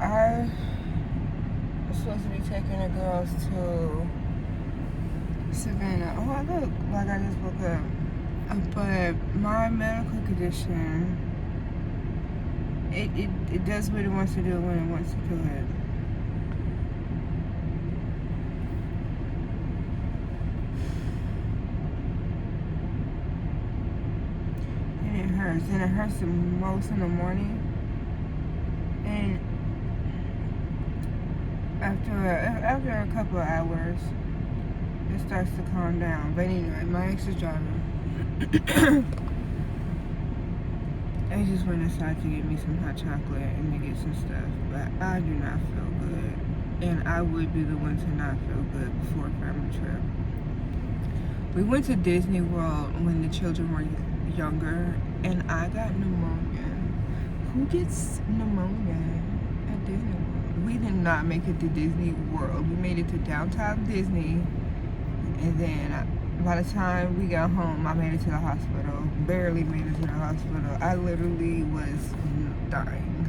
I was supposed to be taking the girls to Savannah. Oh, I look like I just woke up. But my medical condition, it does what it wants to do when it wants to do it. And it hurts. And it hurts the most in the morning. And after a couple of hours, it starts to calm down. But anyway, my ex is driving. I just went inside to get me some hot chocolate and to get some stuff. But I do not feel good. And I would be the one to not feel good before a family trip. We went to Disney World when the children were younger, and I got pneumonia. Who gets pneumonia at Disney World? We did not make it to Disney World. We made it to downtown Disney, and then by the time we got home, I made it to the hospital. Barely made it to the hospital. I literally was dying.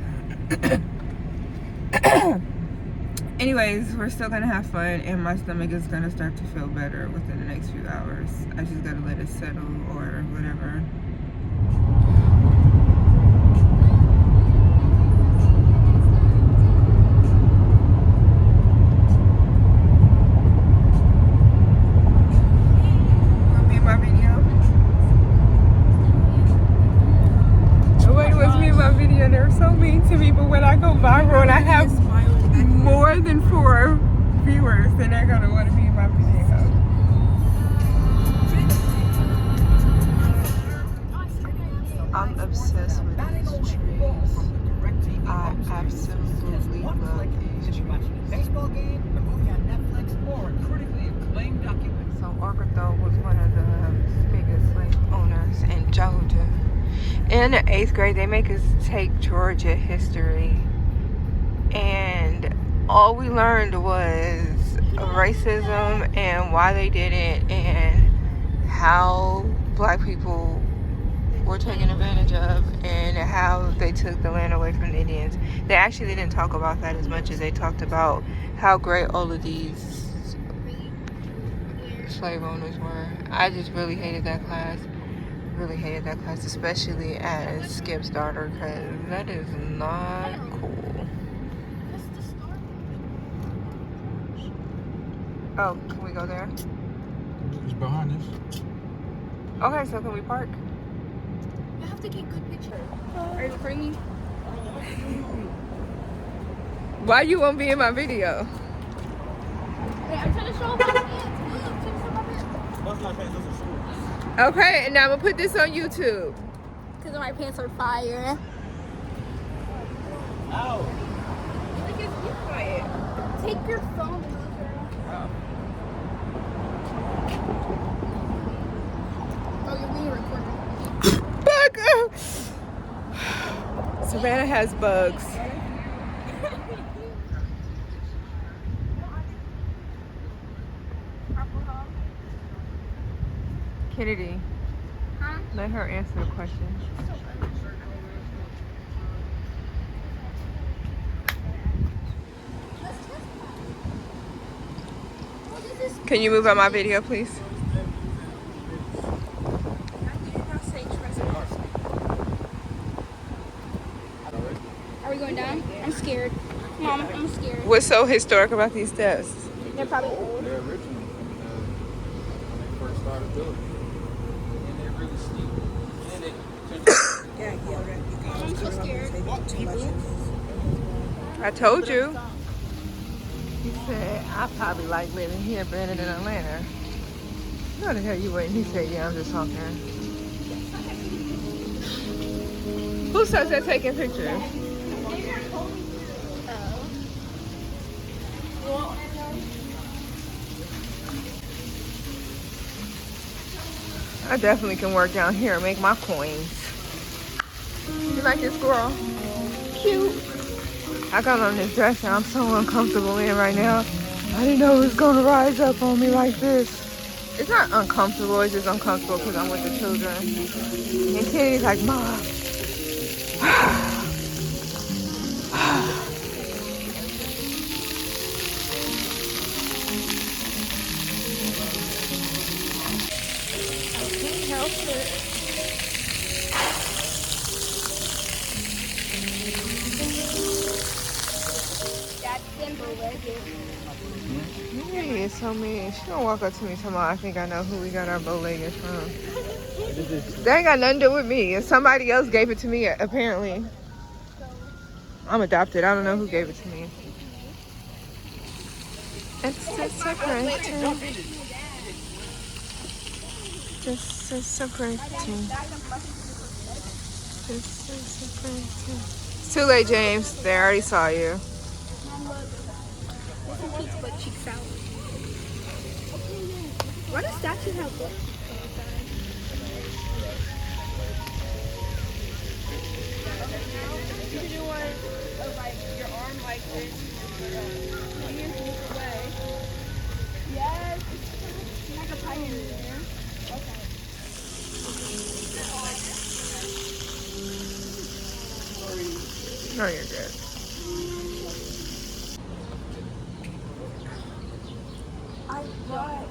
Anyways, we're still gonna have fun, and my stomach is gonna start to feel better within the next few hours. I just gotta let it settle or whatever. Wanna be in my video? Nobody wants me in my video. They're so mean to me, but when I go viral and I have more than 4 viewers, then they're gonna want to be in my video. I'm obsessed with these trees. I absolutely love these trees. So Arkansas was one of the biggest slave owners in Georgia. In the 8th grade, they make us take Georgia history. And all we learned was racism and why they did it and how black people were taken advantage of and how they took the land away from the Indians. They actually didn't talk about that as much as they talked about how great all of these slave owners were. I just really hated that class. Really hated that class, especially as Skip's daughter, because that is not cool. Oh, can we go there? It's behind us. Okay, so can we park? You have to get good pictures. Are you recording me? Why you won't be in my video? Hey, I'm trying to show off my pants. That's not pants, those are shoes. Okay, and now I'm gonna put this on YouTube. Because my pants are fire. Ow! Look, it's quiet. Take your phone. Oh, you're being recorded. Bug! Savannah has bugs. Kennedy, Huh? let her answer the question. Can you move out my video, please? Are we going down? I'm scared. Mom, I'm scared. What's so historic about these steps? They're probably old. They're original when they first started building. And they're really steep. And they I'm so scared. I told you. He said, I probably like living here better than Atlanta. No, the hell you waiting? He said, yeah, I'm just talking. Who says they're taking pictures? I definitely can work down here and make my coins. You like this squirrel? Cute. I got on this dress and I'm so uncomfortable in right now. I didn't know it was gonna rise up on me like this. It's not uncomfortable, it's just uncomfortable because I'm with the children. And Kennedy's like, Mom. He is so mean. She gonna walk up to me tomorrow. I think I know who we got our bow leggings from. That ain't got nothing to do with me. And somebody else gave it to me, apparently. I'm adopted. I don't know who gave it to me. It's separating. This is separating. This is separating. It's too late, James. They already saw you. Why does statue have what? You can do one of like your arm like this. Away. Yes. Like a pioneer. Okay. No, you're good. I brought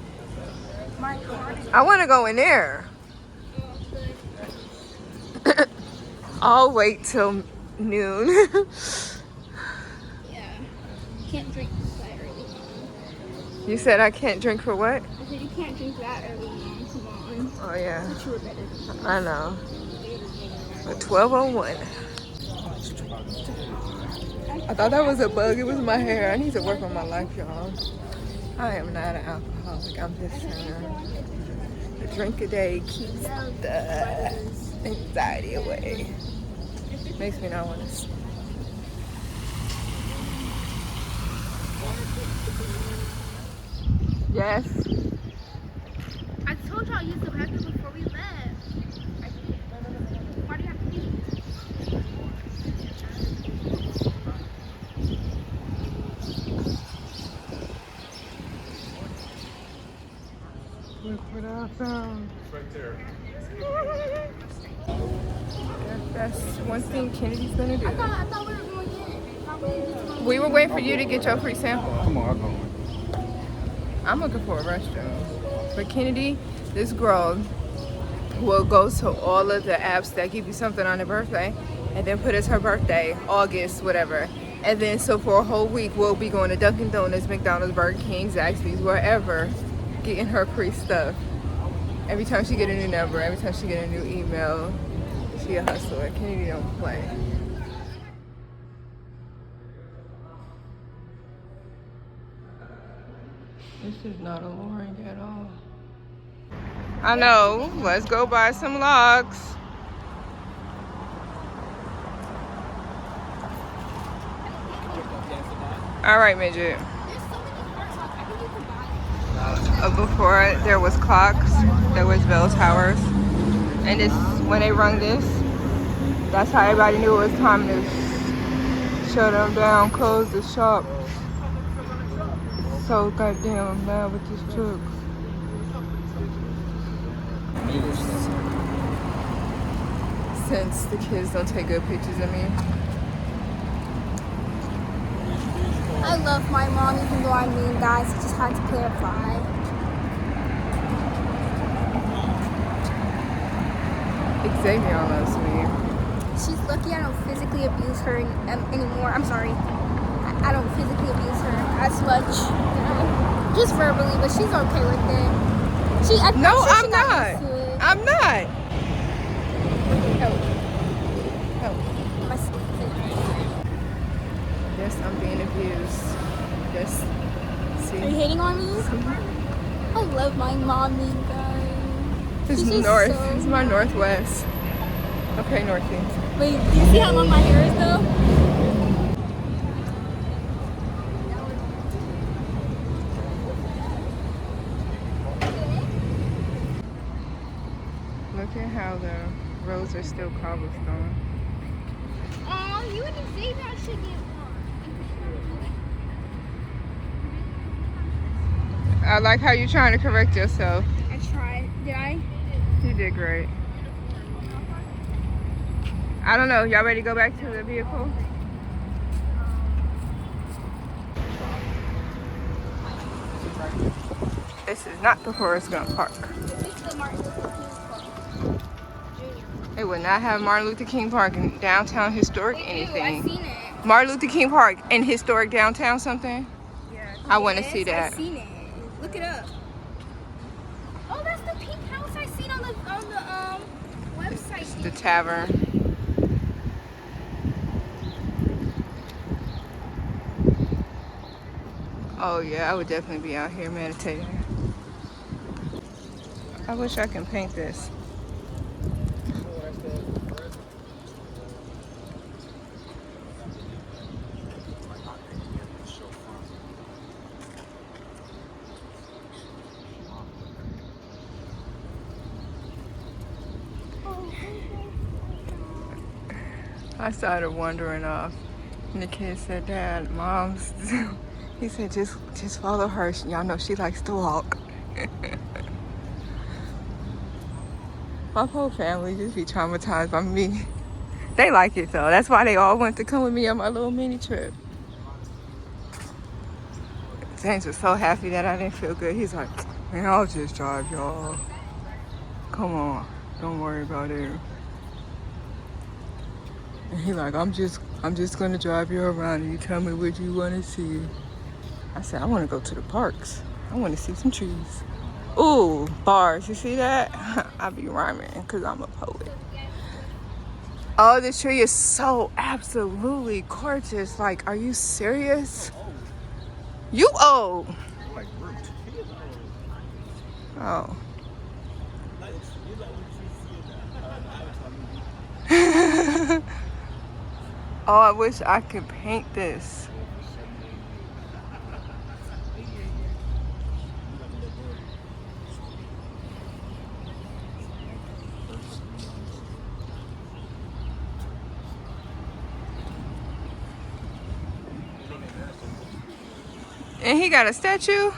my card. I want to go in there. I'll wait till noon. Yeah. Can't drink that early on. You said I can't drink for what? I said you can't drink that early on. Come on. Oh, yeah. But you were better than me. I know. But 12:01. I thought that was a bug. It was my hair. I need to work on my life, y'all. I am not an alcoholic. I'm just saying. A drink a day keeps the anxiety away. Makes me not want to sleep. Yes. I told y'all you still had them before we left. Why do you have to leave? Look what I found. Right there. That's one thing Kennedy's gonna do. I thought we were going in. We were waiting for you to get your free sample. Come on, I'll go. I'm looking for a restroom. But Kennedy, this girl will go to all of the apps that give you something on her birthday and then put it's her birthday, August, whatever. And then so for a whole week, we'll be going to Dunkin' Donuts, McDonald's, Burger King, Zaxby's, wherever, getting her free stuff. Every time she get a new number, every time she get a new email, she a hustler. Kennedy don't play. This is not alluring at all. I know. Let's go buy some logs. All right, midget. Before there was clocks, there was bell towers, and this when they rung this, that's how everybody knew it was time to shut them down, close the shop. So goddamn mad with this truck. Since the kids don't take good pictures of me. I love my mom, even though I'm mean, guys. I just had to clarify. Xavier loves me. She's lucky I don't physically abuse her anymore. I'm sorry. I don't physically abuse her as much, you know, just verbally, but she's okay with it. I'm No, sure I'm she got not. used to it. I'm not. Help. Help. My Yes, I'm being abused. Yes. See? Are you hating on me? I love my mommy, guys. This She's is just north. so- This is my northwest. Okay, northeast. Wait, do you see how long my hair is though? Look at how the roads are still cobblestone. Oh, you and Xavier should get one. I like how you're trying to correct yourself. I tried. Did I? You did great. I don't know. Y'all ready to go back to the vehicle? This is not the Forrest Gump Park. It's the Martin Luther King Park. Junior. They would not have Martin Luther King Park in downtown historic They do. anything. I've seen it. Martin Luther King Park in historic downtown something? Yeah. I want to see that. I've seen it. Look it up. Oh, that's the pink house I seen on the website. It's the tavern. Oh yeah, I would definitely be out here meditating. I wish I can paint this. I started wandering off, and the kid said, "Dad, Mom's," he said, just follow her. Y'all know she likes to walk. My whole family just be traumatized by me. They like it though. That's why they all want to come with me on my little mini trip. James was so happy that I didn't feel good. He's like, "Man, I'll just drive y'all. Come on, don't worry about it." And he like, I'm just gonna drive you around and you tell me what you want to see. I said, I want to go to the parks. I want to see some trees. Ooh, bars, you see that? I be rhyming because I'm a poet. Oh, this tree is so absolutely gorgeous. Like, are you serious? You old. Oh. Oh, I wish I could paint this. And he got a statue?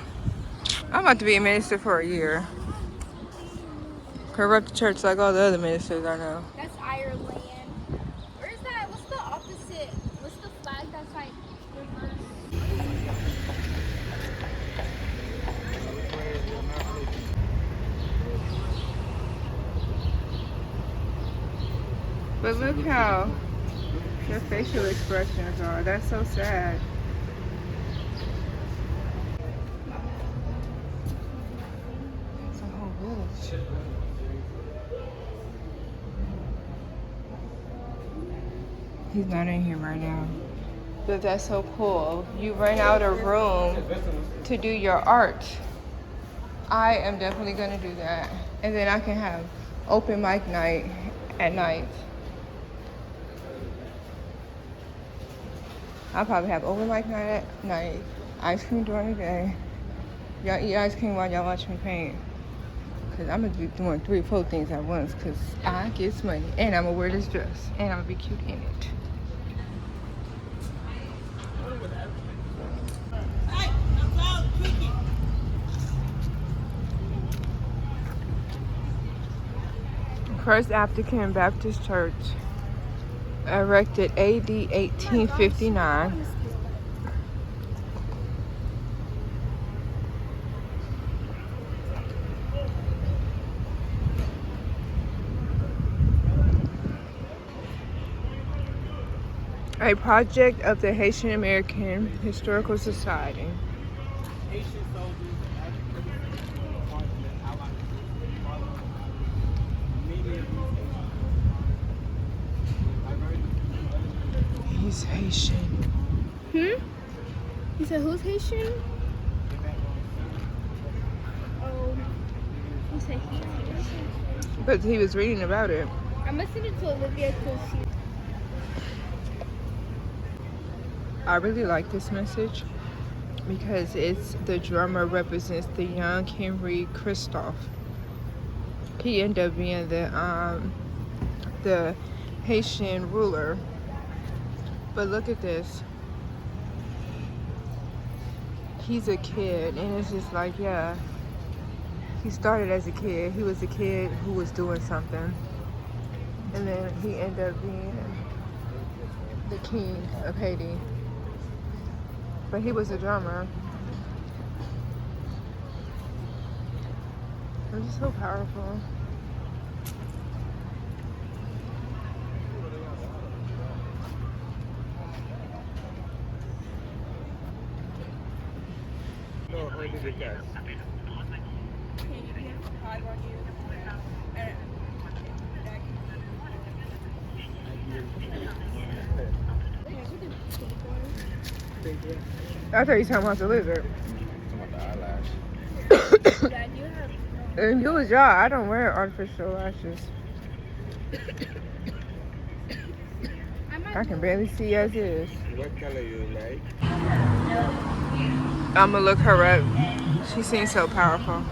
I'm about to be a minister for a year. Corrupt the church like all the other ministers I know. That's Ireland. Where's that? What's the opposite? What's the flag that's like reverse? But look how their facial expressions are. That's so sad. It's a whole village. He's not in here right now. But that's so cool. You rent out a room to do your art. I am definitely gonna do that. And then I can have open mic night at night. I'll probably have open mic night at night, ice cream during the day. Y'all eat ice cream while y'all watch me paint. Cause I'm gonna be doing 3 or 4 things at once cause I get money and I'm gonna wear this dress and I'm gonna be cute in it. First African Baptist Church, erected AD 1859. A project of the Haitian American Historical Society. He's Haitian. You said who's Haitian? Oh, you said he's Haitian. But he was reading about it. I'm listening to Olivia because she. I really like this message because the drummer represents the young Henry Christophe. He ended up being the Haitian ruler. But look at this. He's a kid, and it's just like, yeah. He started as a kid. He was a kid who was doing something. And then he ended up being the king of Haiti. But he was a drummer. It's just so powerful. I thought you were talking about the lizard. Talking about the eyelash. And you was y'all. I don't wear artificial lashes. I can barely see as is. What color you like? I'm gonna look her up. She seems so powerful.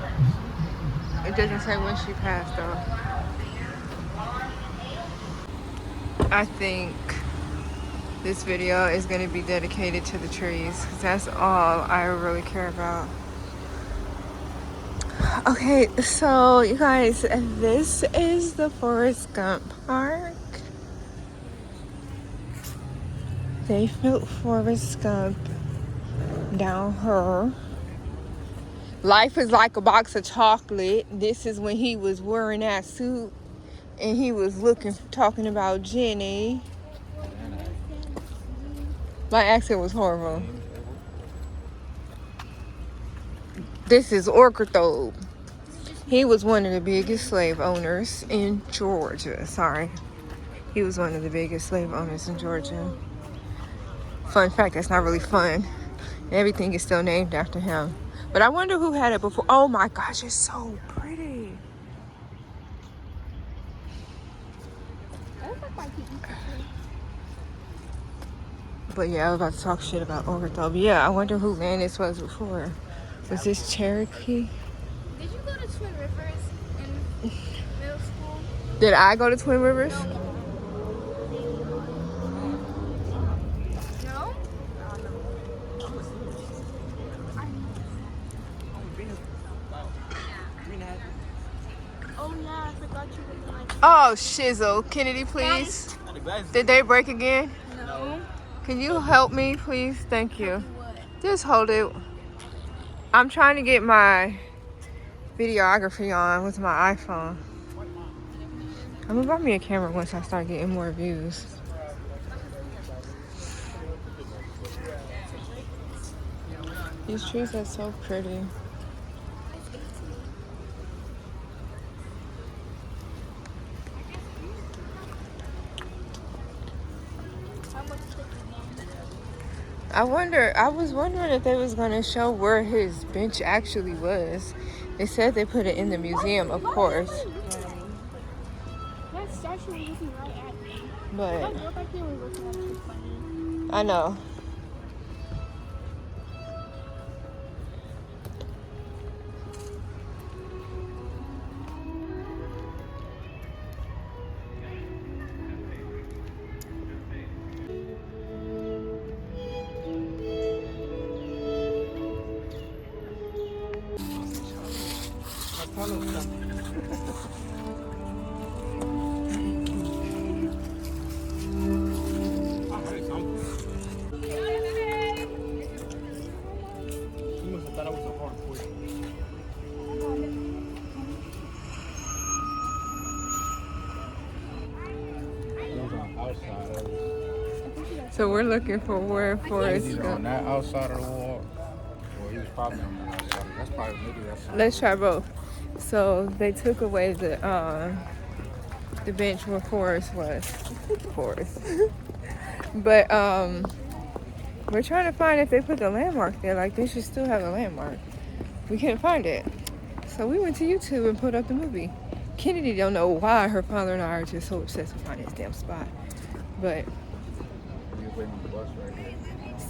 It doesn't say when she passed though. I think this video is gonna be dedicated to the trees because that's all I really care about. Okay, so you guys, this is the Forrest Gump Park. They built Forrest Gump down here. Life is like a box of chocolate. This is when he was wearing that suit and he was talking about Jenny. My accent was horrible. This is Orchard. He was one of the biggest slave owners in Georgia. Sorry. He was one of the biggest slave owners in Georgia. Fun fact, that's not really fun. Everything is still named after him. But I wonder who had it before. Oh my gosh, it's so pretty. But yeah, I was about to talk shit about Orchard. But yeah, I wonder who land this was before. Was this Cherokee? Did you go to Twin Rivers in middle school? Did I go to Twin Rivers? No? Oh yeah, I forgot you were like. Oh, shizzle. Kennedy, please. Did they break again? No. Can you help me, please? Thank you. Just hold it. I'm trying to get my videography on with my iPhone. I'm gonna buy me a camera once I start getting more views. These trees are so pretty. I was wondering if they was gonna show where his bench actually was. They said they put it in the museum, of course. That statue was looking right at me. But That girl back there was looking at me funny. I know. So we're looking for where Forrest Either Gump. on that outside of the wall, or he was probably on the outside. That's probably maybe that's. Let's try both. So they took away the bench where Forrest was. Forrest. But we're trying to find if they put the landmark there. Like they should still have a landmark. We couldn't find it. So we went to YouTube and put up the movie. Kennedy don't know why her father and I are just so obsessed with finding this damn spot. But He was waiting on the bus right here.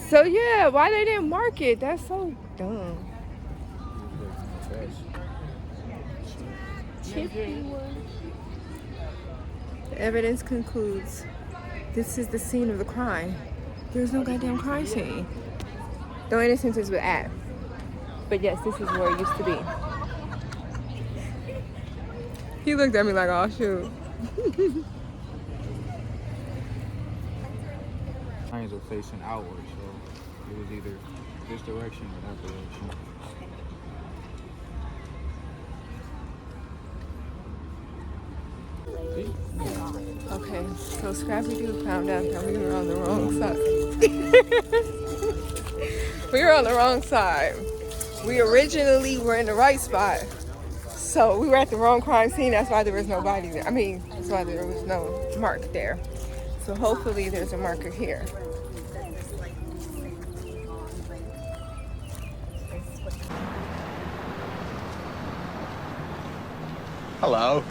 so yeah, why they didn't mark it? That's so dumb. He was waiting on the bus. Chippy was. The evidence concludes this is the scene of the crime. There's no goddamn crime scene. No innocence was at. But yes, this is where it used to be. He looked at me like, oh shoot. Signs are facing outward, so it was either this direction or that direction. Okay, so Scrappy Doo found out that we were on the wrong side. We were on the wrong side. We originally were in the right spot. So we were at the wrong crime scene. That's why there was nobody there. I mean, that's why there was no mark there. So hopefully there's a marker here. Hello.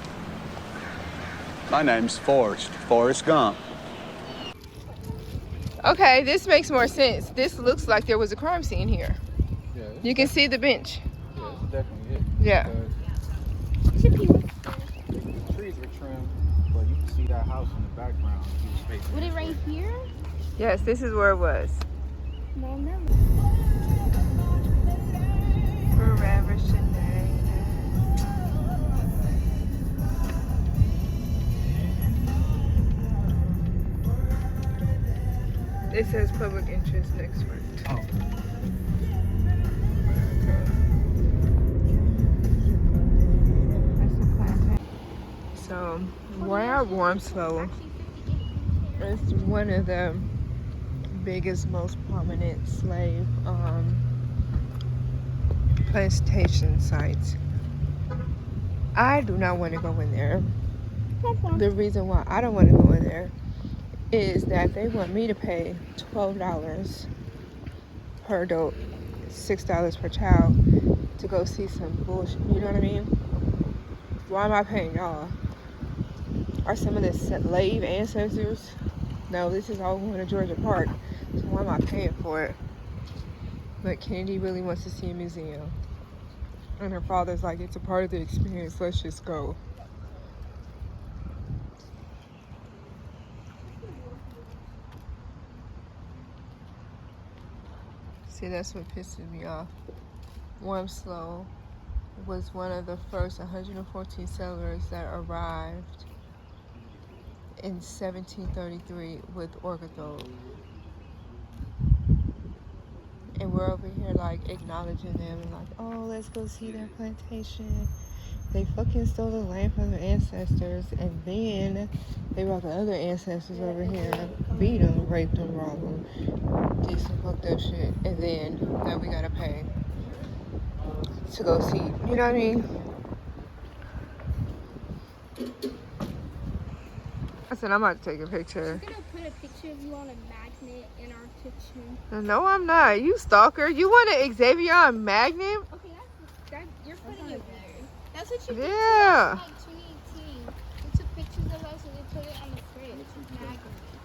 My name's Forrest Gump. Okay, this makes more sense. This looks like there was a crime scene here. Yeah, You can see the bench. yeah, it's definitely it. Yeah. The trees were trimmed, but you can see that house in the background. Would it right here? Yes, this is where it was. No, never. Forever Sinead. It says public interest next week. Oh. That's the plantain. So, where Warm Slow is one of the biggest, most prominent slave plantation sites. I do not want to go in there. The reason why I don't want to go in there is that they want me to pay $12 per adult, $6 per child to go see some bullshit. You know what I mean? Why am I paying y'all? Are some of the slave ancestors? No, this is all going to Georgia Park. So why am I paying for it? But Kennedy really wants to see a museum. And her father's like, it's a part of the experience. Let's just go. See, that's what pisses me off. Warm Slow was one of the first 114 settlers that arrived in 1733 with Orthodox. And we're over here like acknowledging them and like, oh, let's go see their plantation. They fucking stole the land from their ancestors, and then they brought the other ancestors over here, beat them, raped them, robbed them, did some fucked up shit, and then now we gotta pay to go see. You know what I mean? I said I'm about to take a picture. We're gonna put a picture of you on a magnet in our kitchen. No, I'm not. You stalker. You want an Xavier on magnet? Okay, you're putting it weird. That's what you did Yeah. in like 2018. You took pictures of us and they put it on the fridge. Magnet.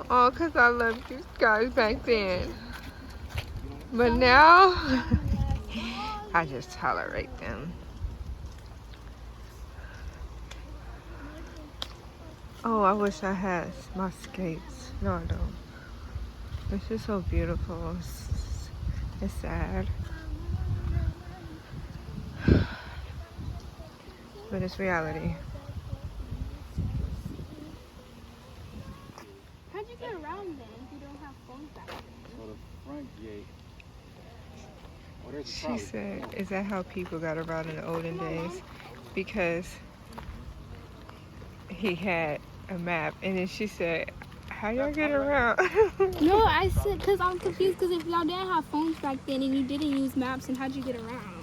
Oh, because I loved you guys back then. But now, I just tolerate them. Oh, I wish I had my skates. No, I don't. It's just so beautiful. It's sad. But it's reality. How'd you get around then if you don't have phones back then? So the front gate. Oh, there's a She trolley. said, is that how people got around in the olden days? Because he had a map. And then she said, how y'all get around? No, I said, because I'm confused because if y'all didn't have phones back then and you didn't use maps, then how'd you get around?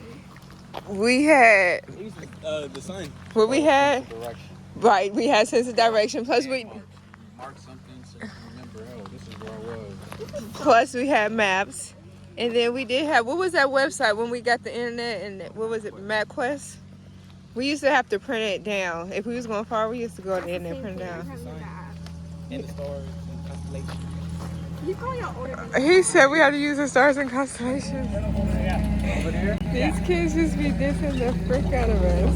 We had, The sign. what we had, Direction. right, we had sense of direction. Plus Mark something so you remember, oh, this is where I was. plus we had maps. And then we did have, what was that website when we got the internet and what was it, MapQuest? We used to have to print it down. If we was going far, we used to go on the internet and print it down. And the stars and constellations. You call your order. He said we had to use the stars and constellations. Over there? These kids just be dissing the frick out of us.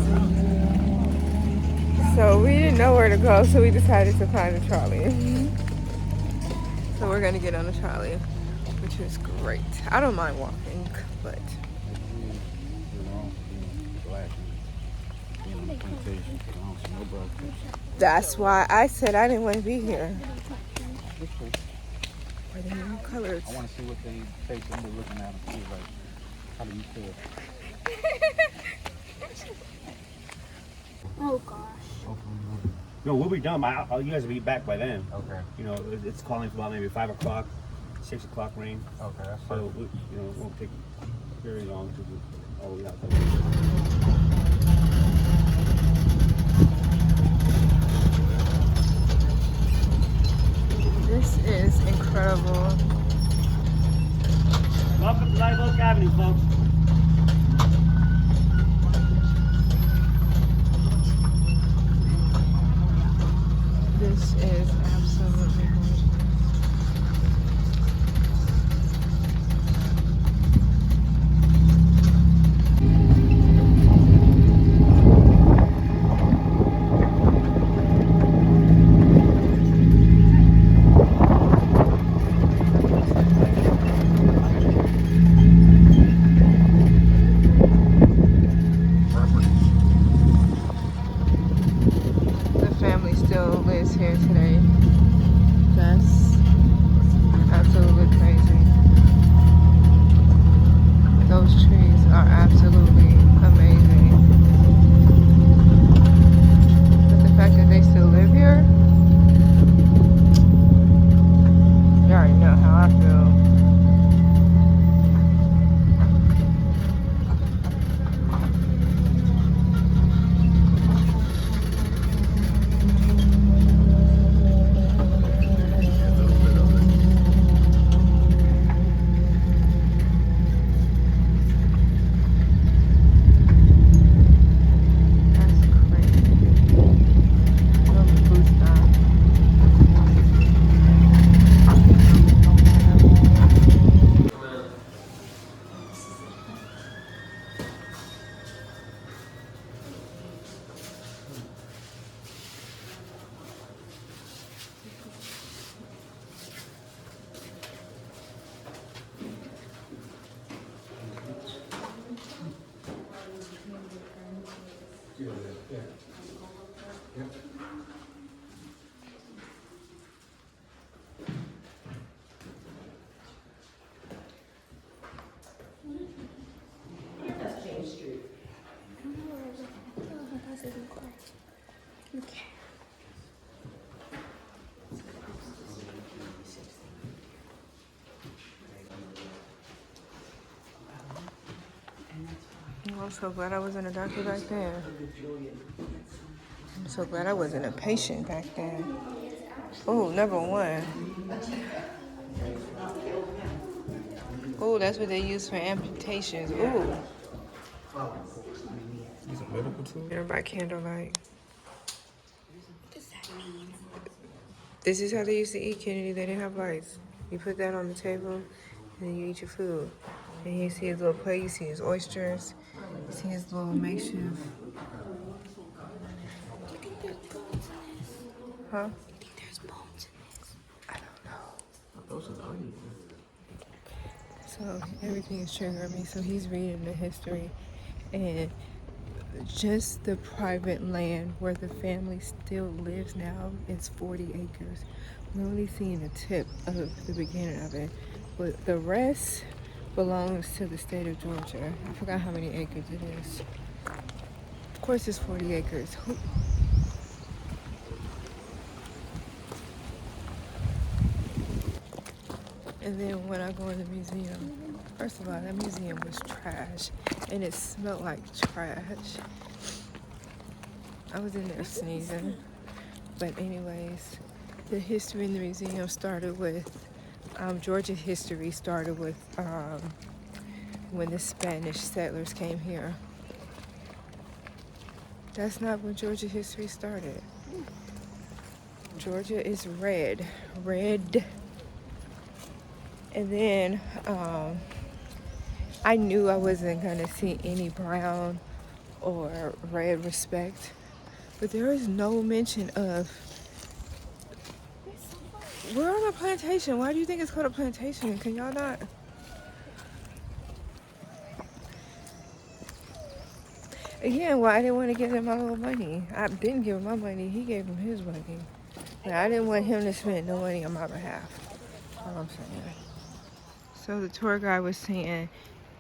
So we didn't know where to go, so we decided to find a trolley. So we're gonna get on the trolley, which is great. I don't mind walking, but that's why I said I didn't want to be here. Are they new colors? I want to see what they take when they're looking at them. See, like, how do you feel? Oh gosh. No, we'll be done. You guys will be back by then. Okay. You know, it's calling for about maybe 5 o'clock, 6 o'clock rain. Okay, that's So, perfect. it won't take very long to Oh, yeah. This is incredible. Welcome to Live Oak Avenue, folks. This is absolutely gorgeous. The family still lives here today. That's absolutely crazy. Those trees are absolutely amazing. But the fact that they still live here, you already know how I feel. That's crazy. Little food stop. Okay. I'm so glad I wasn't a doctor back then. I'm so glad I wasn't a patient back then. Oh, number one. Oh, that's what they use for amputations. Ooh. These are medical tools? Dinner by candlelight. What does that mean? This is how they used to eat, Kennedy. They didn't have lights. You put that on the table, and then you eat your food. And you see his little plate, you see his oysters, you see his little makeshift. Do you think there's bones in this? Huh? Do you think there's bones in this? I don't know. Those are onions. So everything is triggering me. So he's reading the history, and just the private land where the family still lives now is 40 acres. We're only seeing the tip of the beginning of it, but the rest belongs to the state of Georgia. I forgot how many acres it is. Of course, it's 40 acres. And then when I go in the museum, first of all, that museum was trash, and it smelled like trash. I was in there sneezing. But anyways, the history in the museum started with, Georgia history started with when the Spanish settlers came here. That's not when Georgia history started. Georgia is red. Red. And then I knew I wasn't gonna see any brown or red respect, but there is no mention of. We're on a plantation. Why do you think it's called a plantation? Can y'all not? Again, why I didn't want to give him my little money. I didn't give him my money. He gave him his money. But I didn't want him to spend no money on my behalf. That's all I'm saying. So the tour guide was saying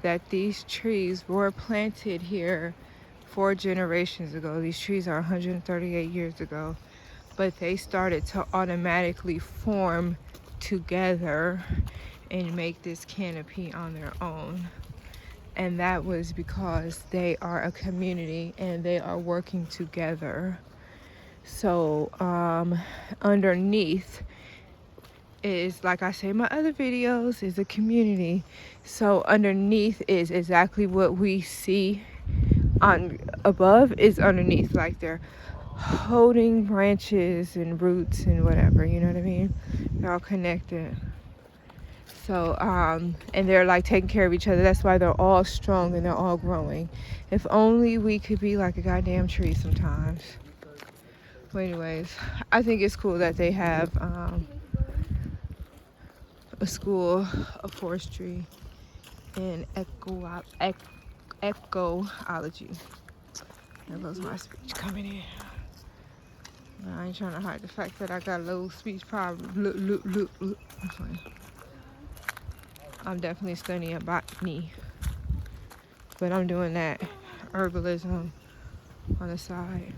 that these trees were planted here 4 generations ago. These trees are 138 years ago. But they started to automatically form together and make this canopy on their own. And that was because they are a community and they are working together. So underneath is, like I say in my other videos, is a community. So underneath is exactly what we see on above is underneath, like they're holding branches and roots and whatever, you know what I mean? They're all connected. So and they're like taking care of each other. That's why they're all strong and they're all growing. If only we could be like a goddamn tree sometimes. But anyways, I think it's cool that they have a school of forestry and ecology. There goes my speech coming in. I ain't trying to hide the fact that I got a little speech problem. Look. I'm definitely studying botany, but I'm doing that herbalism on the side.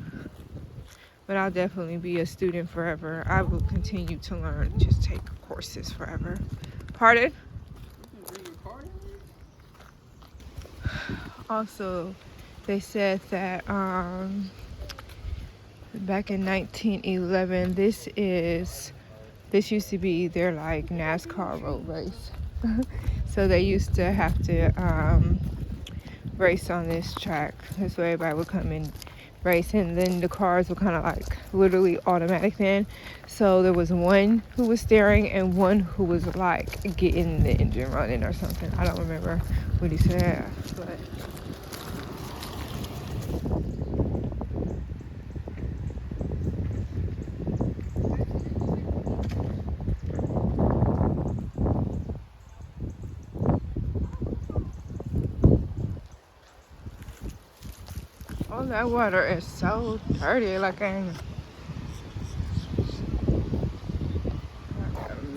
But I'll definitely be a student forever. I will continue to learn, just take courses forever. Pardon? Also, they said that back in 1911, this used to be their like NASCAR road race. So they used to have to race on this track. That's where everybody would come and race, and then the cars were kind of like literally automatic then. So there was one who was steering and one who was like getting the engine running or something. I don't remember what he said, but oh, that water is so dirty. Like I'm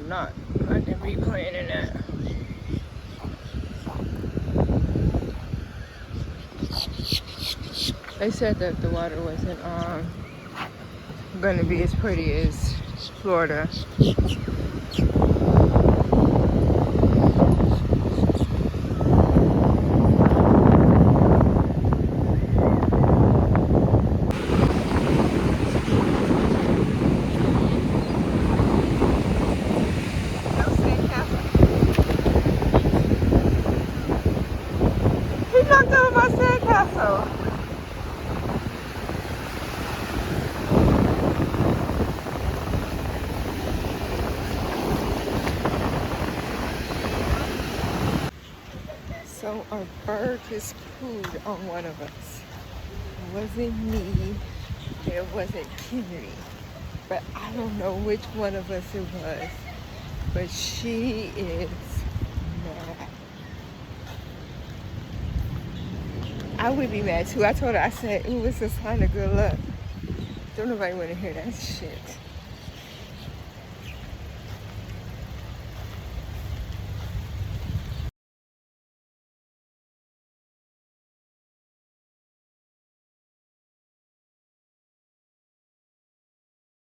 not letting be playing in that. They said that the water wasn't gonna be as pretty as Florida. He knocked over my sandcastle. So a bird just pooed on one of us. It wasn't me. It wasn't Henry. But I don't know which one of us it was. But she is mad. I would be mad too. I told her, I said, it was a sign of good luck. Don't nobody want to hear that shit.